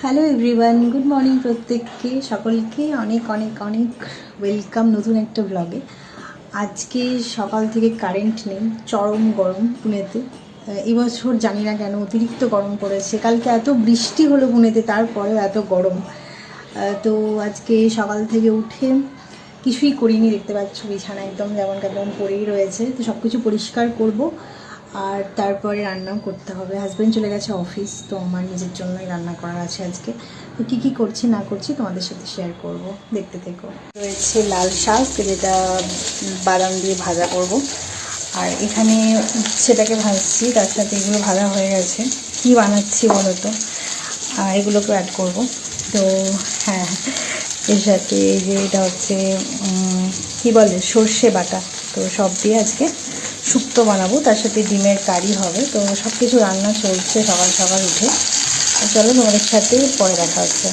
Hello everyone, good morning প্রত্যেককে, সকলকে অনেক অনেক অনেক ওয়েলকাম নতুন একটা ব্লগে। আজকে সকাল থেকে কারেন্ট নেই, চরম গরম পুনেতে। এবছর জানি না কেন অতিরিক্ত গরম পড়েছে। কালকে এত বৃষ্টি হলো পুনেতে, তারপরেও এত গরম। তো আজকে সকাল থেকে উঠে কিছুই করিনি, দেখতে পাচ্ছ বিছানা একদম যেমন কেমন পড়েই রয়েছে। তো সব কিছু পরিষ্কার করব, আর তারপরে রান্নাও করতে হবে। হাজব্যান্ড চলে গেছে অফিস, তো আমার নিজের জন্যই রান্না করার আছে আজকে। তো কী কী করছি না করছি তোমাদের সাথে শেয়ার করব, দেখতে থেকো। রয়েছে লাল শাক, যেটা বাদাম দিয়ে ভাজা করব। আর এখানে সেটাকে ভাজছি, তার সাথে এগুলো ভাজা হয়ে গেছে। কি বানাচ্ছি বলো তো, এগুলোকে অ্যাড করব। তো হ্যাঁ, এর সাথে এই যে এটা হচ্ছে কী বলে সর্ষে বাটা। তো সব দিয়ে আজকে শুক্তো বানাবো, তার সাথে ডিমের কারি হবে। তো সব কিছু রান্না চলছে সকাল সকাল উঠে। চলো তোমাদের সাথে পরে দেখা হচ্ছে।